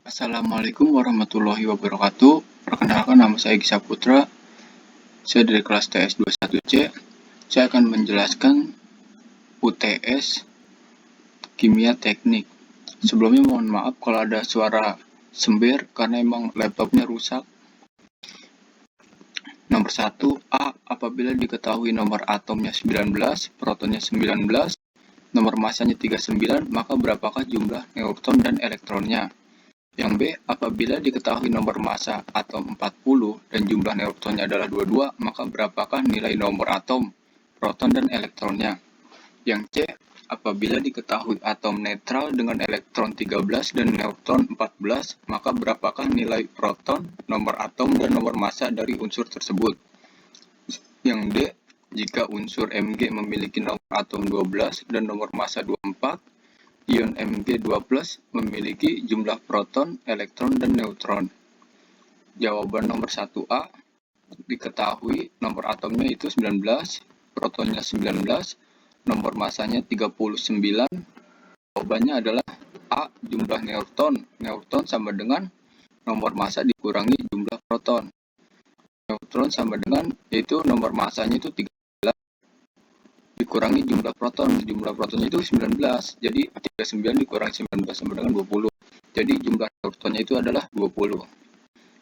Assalamualaikum warahmatullahi wabarakatuh. Perkenalkan, nama saya Gisa Putra. Saya dari kelas TS 21C. Saya akan menjelaskan UTS Kimia Teknik. Sebelumnya mohon maaf kalau ada suara sember karena emang laptopnya rusak. Nomor 1, A. Apabila diketahui nomor atomnya 19, protonnya 19, nomor masanya 39, maka berapakah jumlah neutron dan elektronnya? Yang B, apabila diketahui nomor massa atom 40 dan jumlah neutronnya adalah 22, maka berapakah nilai nomor atom, proton, dan elektronnya? Yang C, apabila diketahui atom netral dengan elektron 13 dan neutron 14, maka berapakah nilai proton, nomor atom, dan nomor massa dari unsur tersebut? Yang D, jika unsur Mg memiliki nomor atom 12 dan nomor massa 24, ion Mg2+ memiliki jumlah proton, elektron, dan neutron. Jawaban nomor 1A, diketahui nomor atomnya itu 19, protonnya 19, nomor masanya 39. Jawabannya adalah A, jumlah neutron. Neutron sama dengan nomor massa dikurangi jumlah proton. Neutron sama dengan, yaitu nomor massanya itu 13 dikurangi jumlah proton. Jumlah protonnya itu 19. Jadi 39 dikurangi 19 sama dengan 20. Jadi jumlah neutronnya itu adalah 20.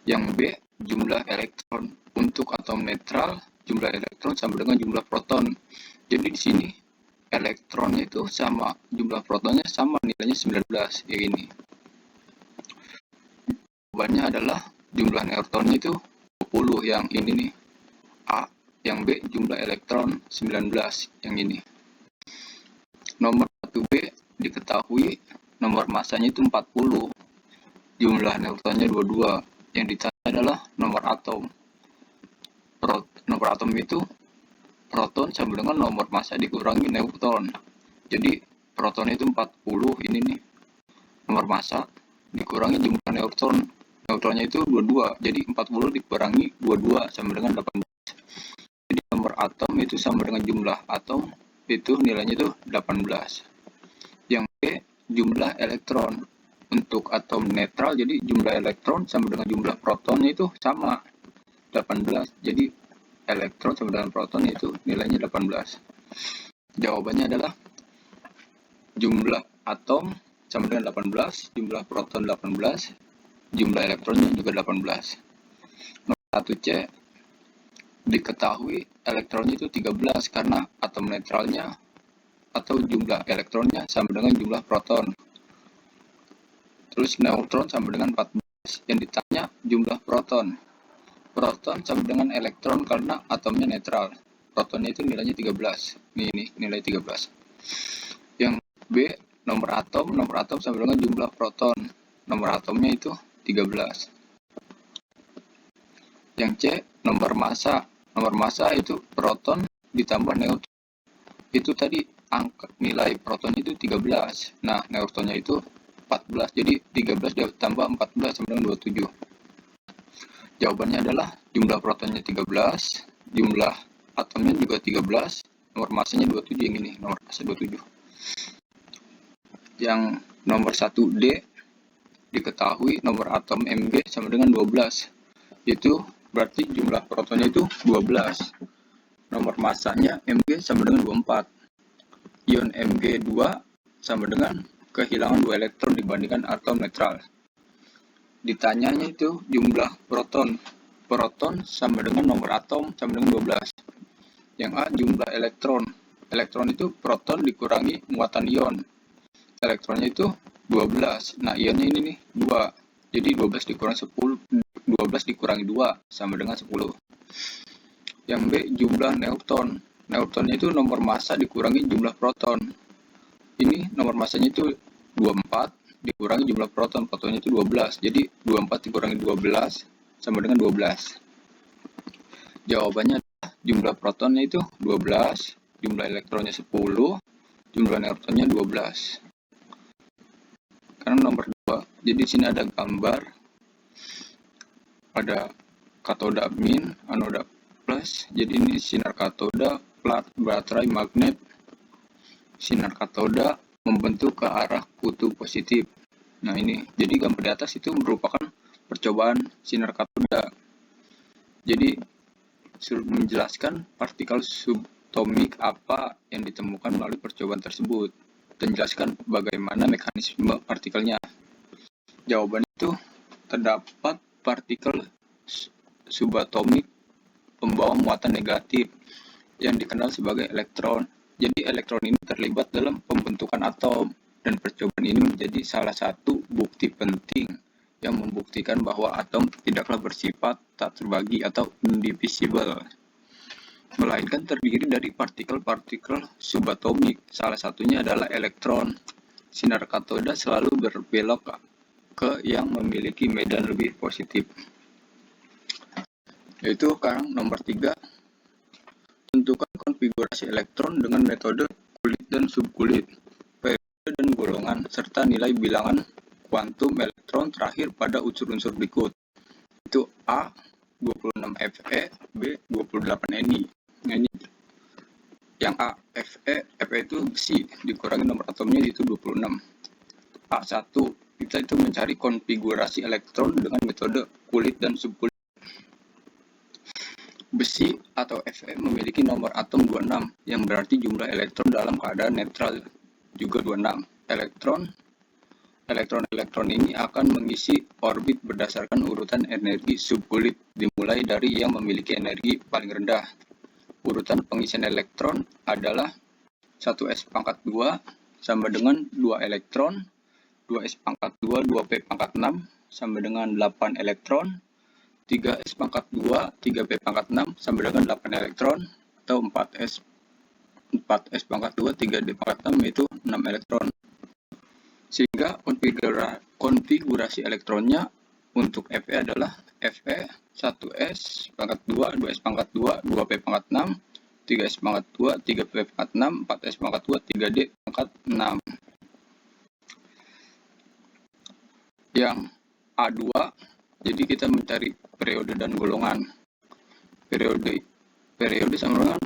Yang B, jumlah elektron. Untuk atom netral, jumlah elektron sama dengan jumlah proton. Jadi di sini elektronnya itu sama, jumlah protonnya sama, nilainya 19. Ya ini. Jawabannya adalah jumlah neutronnya itu 20. Yang ini nih. A. Yang B, jumlah elektron 19. Yang ini. Nomor 1B, diketahui nomor massanya itu 40. Jumlah neutronnya 22. Yang ditanya adalah nomor atom. Nomor atom itu proton sama dengan nomor massa dikurangi neutron. Jadi proton itu 40, ini nih nomor massa dikurangi jumlah neutron. Neutronnya itu 22. Jadi 40 dikurangi 22 sama dengan 18. Jadi nomor atom itu sama dengan jumlah atom, itu nilainya itu 18. Yang B, jumlah elektron. Untuk atom netral, jadi jumlah elektron sama dengan jumlah protonnya itu sama, 18. Jadi elektron sama dengan proton itu nilainya 18. Jawabannya adalah jumlah atom sama dengan 18, jumlah proton 18, jumlah elektronnya juga 18. Nomor 1C, diketahui elektronnya itu 13 karena atom netralnya atau jumlah elektronnya sama dengan jumlah proton. Terus neutron sama dengan 14. Yang ditanya jumlah proton. Proton sama dengan elektron karena atomnya netral. Protonnya itu nilainya 13. Ini nilai 13. Yang B, nomor atom. Nomor atom sama dengan jumlah proton. Nomor atomnya itu 13. Yang C, nomor massa. Nomor massa itu proton ditambah neutron. Itu tadi angka nilai protonnya itu 13. Nah, neutronnya itu 14. Jadi 13 ditambah 14 sama dengan 27. Jawabannya adalah jumlah protonnya 13, jumlah atomnya juga 13, nomor massanya 27. Yang ini nomor massa 27. Yang nomor 1D, diketahui nomor atom Mg sama dengan 12. Itu berarti jumlah protonnya itu 12. Nomor massanya Mg sama dengan 24. Ion Mg2 sama dengan kehilangan 2 elektron dibandingkan atom netral. Ditanyanya itu jumlah proton. Proton sama dengan nomor atom sama dengan 12. Yang A, jumlah elektron. Elektron itu proton dikurangi muatan ion. Elektronnya itu 12. Nah, ionnya ini nih 2. Jadi 12 dikurangi 10, 12 dikurangi 2 sama dengan 10. Yang B, jumlah neutron. Neutronnya itu nomor massa dikurangi jumlah proton. Ini nomor massanya itu 24 dikurangi jumlah proton. Protonnya itu 12. Jadi 24 dikurangi 12 sama dengan 12. Jawabannya adalah jumlah protonnya itu 12, jumlah elektronnya 10, jumlah neutronnya 12. Karena nomor 2. Jadi di sini ada gambar, ada katoda min, anoda plus. Jadi ini sinar katoda, plat, baterai, magnet. Sinar katoda membentuk ke arah kutub positif Nah ini, jadi gambar di atas itu merupakan percobaan sinar katoda. Jadi menjelaskan partikel subatomik apa yang ditemukan melalui percobaan tersebut dan jelaskan bagaimana mekanisme partikelnya. Jawaban itu terdapat partikel subatomik pembawa muatan negatif yang dikenal sebagai elektron. Jadi elektron ini terlibat dalam pembentukan atom dan percobaan ini menjadi salah satu bukti penting yang membuktikan bahwa atom tidaklah bersifat tak terbagi atau indivisible, melainkan terdiri dari partikel-partikel subatomik. Salah satunya adalah elektron. Sinar katoda selalu berbelok ke yang memiliki medan lebih positif. Yaitu sekarang nomor 3, tentukan konfigurasi elektron dengan metode kulit dan subkulit, periode dan golongan, serta nilai bilangan kuantum elektron terakhir pada unsur-unsur berikut. Itu A 26 Fe, B 28 Ni. Ini yang A, Fe itu besi, dikurangi nomor atomnya itu 26. A1, kita itu mencari konfigurasi elektron dengan metode kulit dan subkulit. Besi atau Fe memiliki nomor atom 26, yang berarti jumlah elektron dalam keadaan netral juga 26. Elektron ini akan mengisi orbit berdasarkan urutan energi subkulit, dimulai dari yang memiliki energi paling rendah. Urutan pengisian elektron adalah 1s pangkat 2 sama dengan 2 elektron, 2s pangkat 2, 2p pangkat 6 sama dengan 8 elektron, 3s pangkat 2, 3p pangkat 6 sama dengan 8 elektron, atau 4s pangkat 2, 3d pangkat 6 yaitu 6 elektron. Sehingga konfigurasi elektronnya untuk Fe adalah Fe 1s pangkat 2, 2s pangkat 2, 2p pangkat 6, 3s pangkat 2, 3p pangkat 6, 4s pangkat 2, 3d pangkat 6. Yang A2, jadi kita mencari periode dan golongan. Periode sama dengan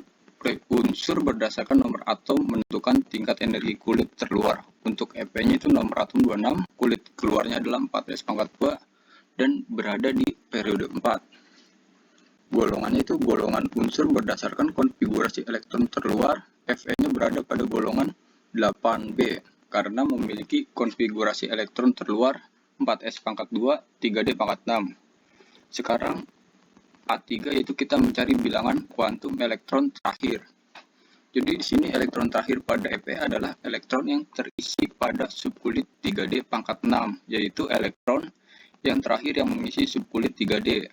unsur berdasarkan nomor atom menentukan tingkat energi kulit terluar. Untuk Fe-nya itu nomor atom 26, kulit keluarnya adalah 4s pangkat 2 dan berada di periode 4. Golongannya itu golongan unsur berdasarkan konfigurasi elektron terluar. Fe-nya berada pada golongan 8b karena memiliki konfigurasi elektron terluar 4s pangkat 2, 3d pangkat 6. Sekarang A3 yaitu kita mencari bilangan kuantum elektron terakhir. Jadi di sini elektron terakhir pada Fe adalah elektron yang terisi pada subkulit 3D pangkat 6, yaitu elektron yang terakhir yang mengisi subkulit 3D.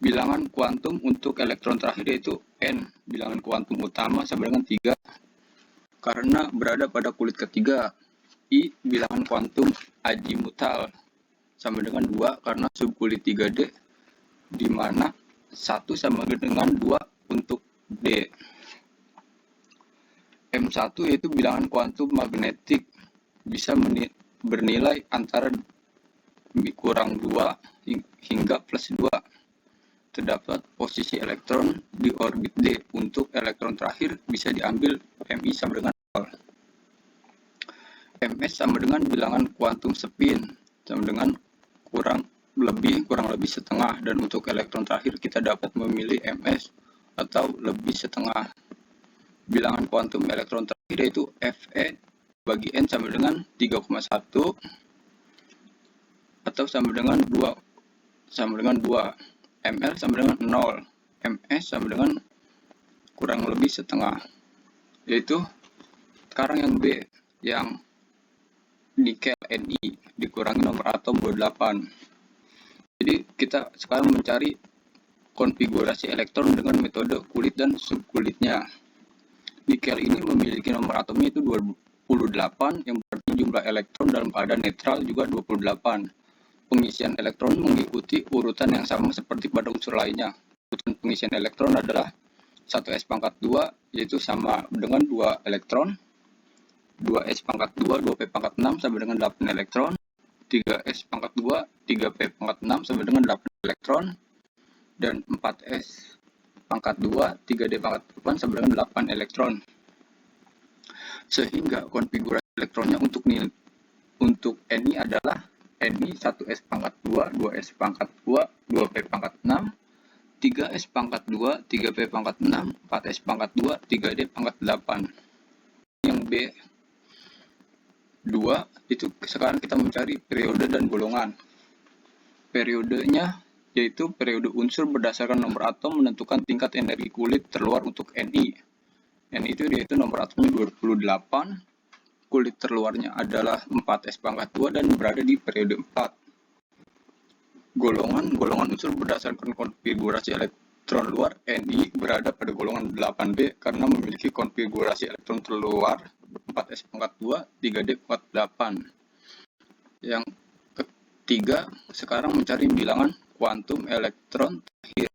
Bilangan kuantum untuk elektron terakhir yaitu N, bilangan kuantum utama sama dengan 3 karena berada pada kulit ketiga. I, bilangan kuantum azimutal sama dengan 2 karena subkulit 3D, di mana 1 sama dengan 2 untuk D. M1 yaitu bilangan kuantum magnetik, bisa bernilai antara kurang 2 hingga plus 2. Terdapat posisi elektron di orbit D. Untuk elektron terakhir bisa diambil Mi sama dengan 0. Ms sama dengan bilangan kuantum spin, sama dengan kurang lebih setengah, dan untuk elektron terakhir kita dapat memilih Ms atau lebih setengah. Bilangan kuantum elektron terakhir yaitu Fe bagi N sama dengan 3,1 atau sama dengan 2, Ml sama dengan 0, Ms sama dengan kurang lebih setengah. Yaitu sekarang yang B, yang nikel Ni dikurangi nomor atom 28. Jadi kita sekarang mencari konfigurasi elektron dengan metode kulit dan subkulitnya. Nikel ini memiliki nomor atomnya itu 28, yang berarti jumlah elektron dalam keadaan netral juga 28. Pengisian elektron mengikuti urutan yang sama seperti pada unsur lainnya. Urutan pengisian elektron adalah 1s pangkat 2 yaitu sama dengan 2 elektron, 2s pangkat 2, 2p pangkat 6 sama dengan 8 elektron, 3s pangkat 2, 3p pangkat 6 sama dengan 8 elektron, dan 4s pangkat 2, 3d pangkat 8 sama dengan 8 elektron. Sehingga konfigurasi elektronnya untuk untuk Ni adalah Ni 1S pangkat 2, 2S pangkat 2, 2P pangkat 6, 3S pangkat 2, 3P pangkat 6, 4S pangkat 2, 3D pangkat 8. Yang B2 itu sekarang kita mencari periode dan golongan. Periodenya yaitu periode unsur berdasarkan nomor atom menentukan tingkat energi kulit terluar untuk Ni. Ni itu yaitu nomor atomnya 28, kulit terluarnya adalah 4S pangkat 2 dan berada di periode 4. Golongan unsur berdasarkan konfigurasi elektron luar Ni berada pada golongan 8B karena memiliki konfigurasi elektron terluar 4S pangkat 2, 3D pangkat 8. Yang ketiga, sekarang mencari bilangan kuantum elektron terakhir.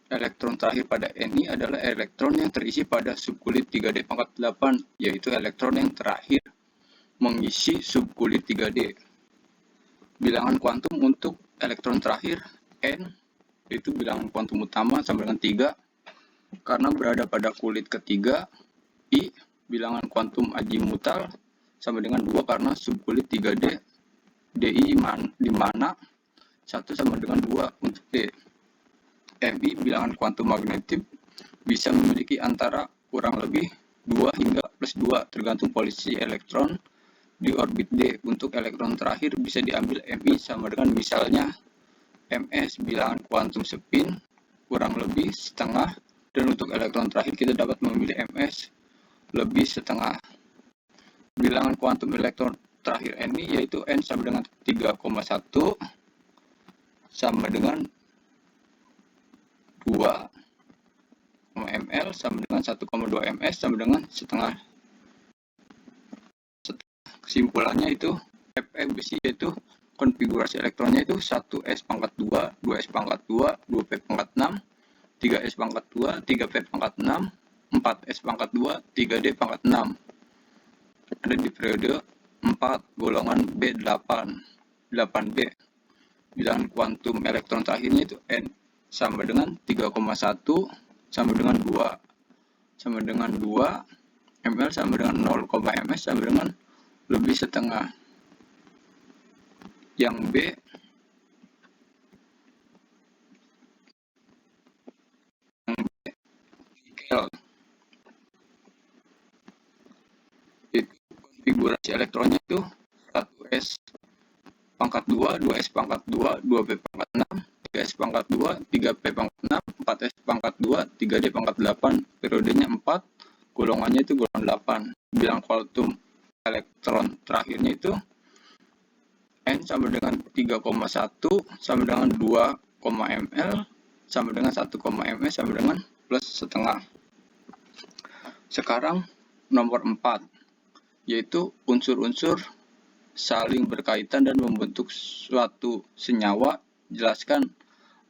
Elektron terakhir pada Ni adalah elektron yang terisi pada subkulit 3D pangkat 8, yaitu elektron yang terakhir mengisi subkulit 3D. Bilangan kuantum untuk elektron terakhir N, yaitu bilangan kuantum utama sama dengan 3, karena berada pada kulit ketiga. I, bilangan kuantum azimutal sama dengan 2 karena subkulit 3D. DI di mana 1 sama dengan 2 untuk D. Mi, bilangan kuantum magnetik, bisa memiliki antara kurang lebih 2 hingga plus 2 tergantung posisi elektron di orbit D. Untuk elektron terakhir bisa diambil Mi sama dengan misalnya Ms, bilangan kuantum spin, kurang lebih setengah, dan untuk elektron terakhir kita dapat memilih Ms lebih setengah. Bilangan kuantum elektron terakhir Ni yaitu N sama dengan 3,1 sama dengan 2 ml sama dengan 1,2 ms sama dengan setengah. Kesimpulannya itu Fe besi yaitu konfigurasi elektronnya itu 1S pangkat 2, 2S pangkat 2, 2P pangkat 6, 3S pangkat 2, 3P pangkat 6, 4S pangkat 2, 3D pangkat 6. Ada di periode 4, golongan B8, 8B. Bilangan kuantum elektron terakhirnya itu N sama dengan 3,1 sama dengan 2 sama dengan 2 ml sama dengan 0, ms sama dengan lebih setengah. Yang B nikel, itu konfigurasi elektronnya itu 1S pangkat 2, 2S pangkat 2, 2P pangkat 6, 3S pangkat 2, 3P pangkat 6, 4S pangkat 2, 3D pangkat 8. Periodenya 4, golongannya itu golongan 8. Bilangan kuantum elektron terakhirnya itu N sama dengan 3,1 sama dengan 2, ml sama dengan 1, ms sama dengan plus setengah. Sekarang nomor 4, yaitu unsur-unsur saling berkaitan dan membentuk suatu senyawa. Jelaskan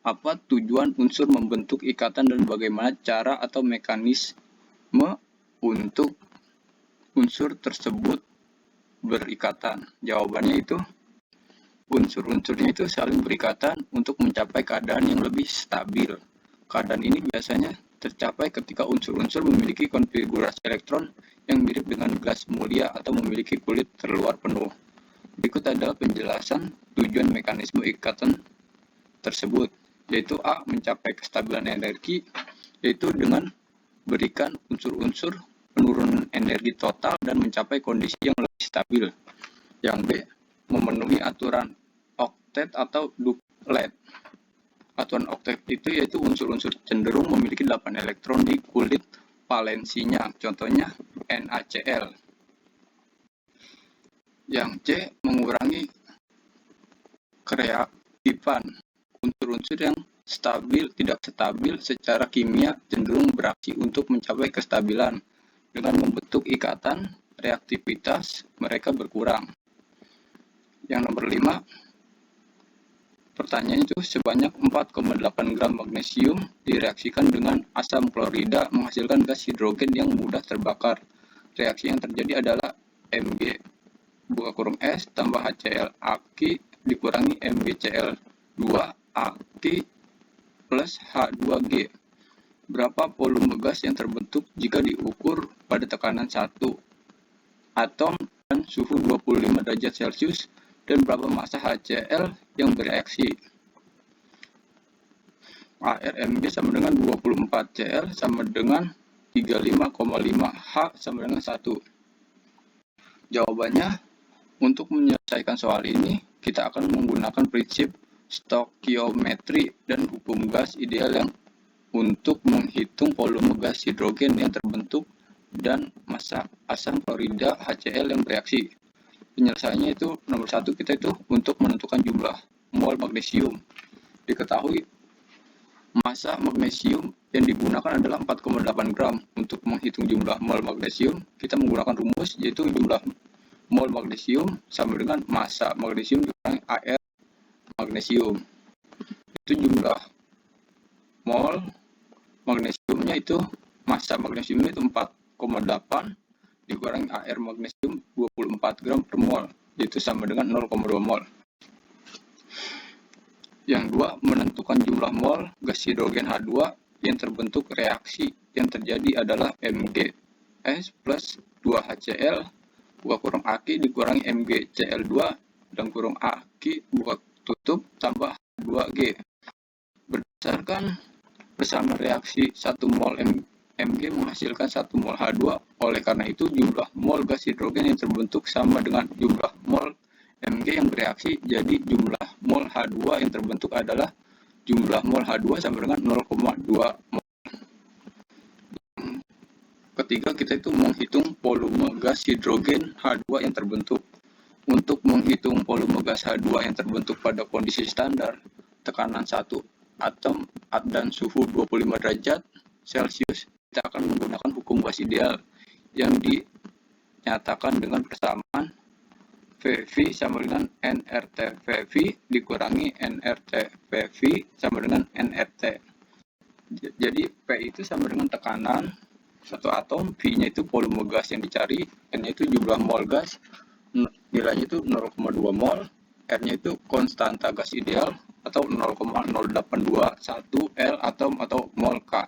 apa tujuan unsur membentuk ikatan dan bagaimana cara atau mekanisme untuk unsur tersebut berikatan. Jawabannya itu unsur-unsurnya itu saling berikatan untuk mencapai keadaan yang lebih stabil. Keadaan ini biasanya tercapai ketika unsur-unsur memiliki konfigurasi elektron yang mirip dengan gas mulia atau memiliki kulit terluar penuh. Berikut adalah penjelasan tujuan mekanisme ikatan tersebut, yaitu A. Mencapai kestabilan energi, yaitu dengan berikan unsur-unsur penurunan energi total dan mencapai kondisi yang lebih stabil. Yang B. Memenuhi aturan oktet atau duplet. Aturan oktet itu yaitu unsur-unsur cenderung memiliki 8 elektron di kulit valensinya, contohnya NaCl. Yang C. Mengurangi kereaktifan. Unsur-unsur yang tidak stabil secara kimia cenderung beraksi untuk mencapai kestabilan. Dengan membentuk ikatan, reaktivitas mereka berkurang. Yang nomor 5, pertanyaan itu sebanyak 4,8 gram magnesium direaksikan dengan asam klorida menghasilkan gas hidrogen yang mudah terbakar. Reaksi yang terjadi adalah Mg(S) tambah HCl Aq dikurangi MgCl2 Aq plus H2G. Berapa volume gas yang terbentuk jika diukur pada tekanan 1? Atom dan suhu 25 derajat Celcius, dan berapa massa HCl yang bereaksi. ARMG sama dengan 24 Cl sama dengan 35,5 H sama dengan 1. Jawabannya, untuk menyelesaikan soal ini, kita akan menggunakan prinsip stokiometri dan hukum gas ideal yang untuk menghitung volume gas hidrogen yang terbentuk dan massa asam klorida HCl yang bereaksi. Penyelesaiannya itu nomor 1, kita itu untuk menentukan jumlah mol magnesium. Diketahui massa magnesium yang digunakan adalah 4,8 gram. Untuk menghitung jumlah mol magnesium, kita menggunakan rumus yaitu jumlah mol magnesium sama dengan massa magnesium dikurangi AR magnesium. Itu jumlah mol magnesiumnya itu, massa magnesiumnya itu 4,8 dikurangi AR magnesium 24 gram per mol, yaitu sama dengan 0,2 mol. Yang 2, menentukan jumlah mol gas hidrogen H2 yang terbentuk reaksi yang terjadi adalah MgS plus 2HCl buka kurung Aq dikurangi MgCl2 dan kurung Aq buka tutup tambah H2G. Berdasarkan bersama reaksi 1 mol Mg menghasilkan 1 mol H2, oleh karena itu jumlah mol gas hidrogen yang terbentuk sama dengan jumlah mol Mg yang bereaksi, jadi jumlah mol H2 yang terbentuk adalah jumlah mol H2 sama dengan 0,2 mol. Ketiga, kita itu menghitung volume gas hidrogen H2 yang terbentuk. Untuk menghitung volume gas H2 yang terbentuk pada kondisi standar, tekanan 1 atom dan suhu 25 derajat Celcius, kita akan menggunakan hukum gas ideal yang dinyatakan dengan persamaan VV sama dengan nRT VV dikurangi nRT VV sama dengan nRT. Jadi P itu sama dengan tekanan satu atom, V-nya itu volume gas yang dicari, N-nya itu jumlah mol gas, nilainya itu 0,2 mol, R-nya itu konstanta gas ideal atau 0,0821 L atom atau mol K.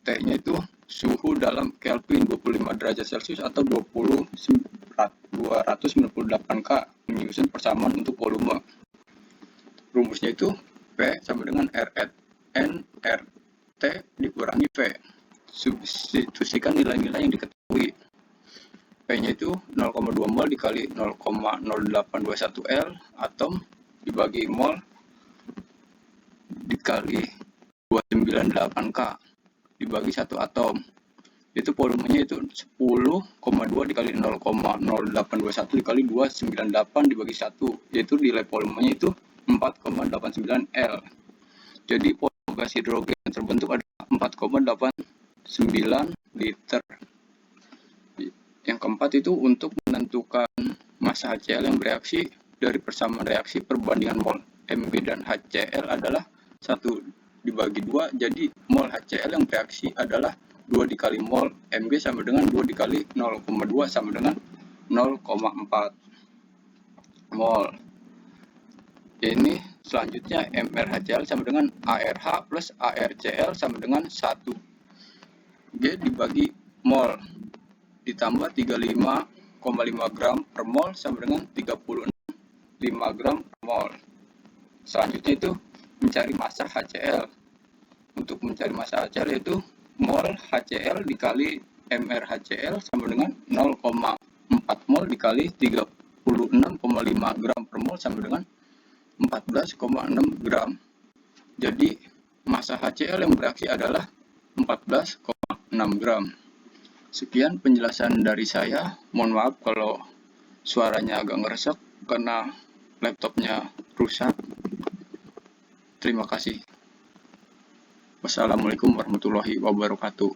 T-nya itu suhu dalam Kelvin 25 derajat Celcius atau 298 K, menyusun persamaan untuk volume. Rumusnya itu P sama dengan nRT dikurangi V. Substitusikan nilai-nilai yang diketahui. P-nya itu 0,2 mol dikali 0,0821 L atom dibagi mol dikali 298 K dibagi 1 atom. Itu volumenya itu 10,2 dikali 0,0821 dikali 298 dibagi 1, yaitu nilai volumenya itu 4,89 L. Jadi volume gas hidrogen yang terbentuk adalah 4,89 liter. Yang keempat itu untuk menentukan massa HCl yang bereaksi dari persamaan reaksi perbandingan mol Mg dan HCl adalah 1 dibagi 2, jadi mol HCl yang bereaksi adalah 2 dikali mol Mg sama dengan 2 dikali 0,2 sama dengan 0,4 mol. Ini selanjutnya MrHCl sama dengan ARH plus ARCl sama dengan 1. G dibagi mol ditambah 35,5 gram per mol sama dengan 36,5 gram per mol. Selanjutnya itu mencari massa HCl. Untuk mencari massa HCl itu mol HCl dikali MrHCl sama dengan 0,4 mol dikali 36,5 gram per mol sama dengan 14,6 gram. Jadi massa HCl yang bereaksi adalah 14,6 gram. Sekian penjelasan dari saya. Mohon maaf kalau suaranya agak ngeresek karena laptopnya rusak. Terima kasih. Wassalamualaikum warahmatullahi wabarakatuh.